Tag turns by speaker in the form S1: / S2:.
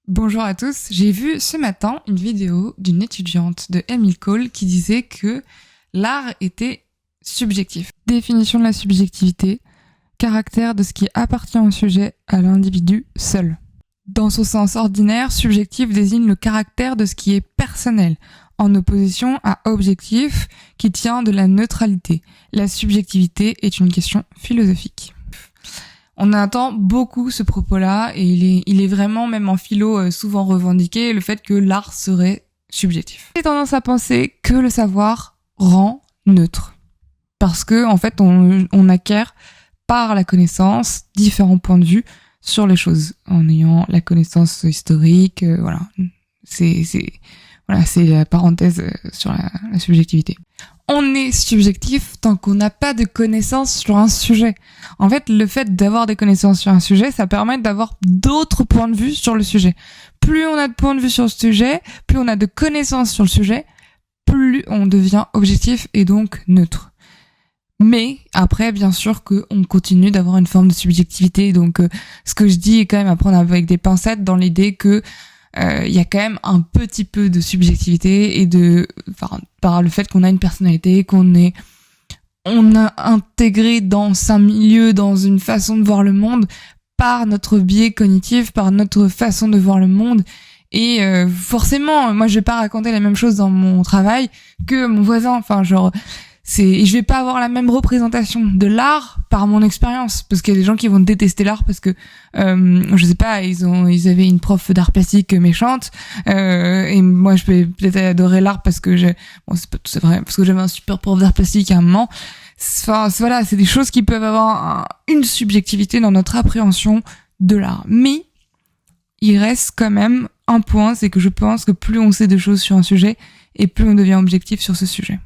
S1: Bonjour à tous, j'ai vu ce matin une vidéo d'une étudiante de Émile Cole qui disait que l'art était subjectif. Définition de la subjectivité, caractère de ce qui appartient au sujet à l'individu seul. Dans son sens ordinaire, subjectif désigne le caractère de ce qui est personnel, en opposition à objectif qui tient de la neutralité. La subjectivité est une question philosophique. On entend beaucoup ce propos-là et il est vraiment, même en philo, souvent revendiqué, le fait que l'art serait subjectif. J'ai tendance à penser que le savoir rend neutre. Parce que, en fait, on acquiert par la connaissance différents points de vue sur les choses. En ayant la connaissance historique, voilà. C'est la parenthèse sur la subjectivité. On est subjectif tant qu'on n'a pas de connaissances sur un sujet. En fait, le fait d'avoir des connaissances sur un sujet, ça permet d'avoir d'autres points de vue sur le sujet. Plus on a de points de vue sur le sujet, plus on a de connaissances sur le sujet, plus on devient objectif et donc neutre. Mais après, bien sûr qu'on continue d'avoir une forme de subjectivité. Donc, ce que je dis est quand même à prendre avec des pincettes dans l'idée que il y a quand même un petit peu de subjectivité et par le fait qu'on a une personnalité, on a intégré dans un milieu, dans une façon de voir le monde, par notre biais cognitif, par notre façon de voir le monde. Et forcément, moi je vais pas raconter la même chose dans mon travail que mon voisin. Enfin, et je vais pas avoir la même représentation de l'art par mon expérience, parce qu'il y a des gens qui vont détester l'art parce que je sais pas, ils avaient une prof d'art plastique méchante, et moi je vais peut-être adorer l'art parce que c'est pas tout c'est vrai, parce que j'avais un super prof d'art plastique à un moment. Enfin voilà, c'est des choses qui peuvent avoir une subjectivité dans notre appréhension de l'art. Mais il reste quand même un point, c'est que je pense que plus on sait de choses sur un sujet et plus on devient objectif sur ce sujet.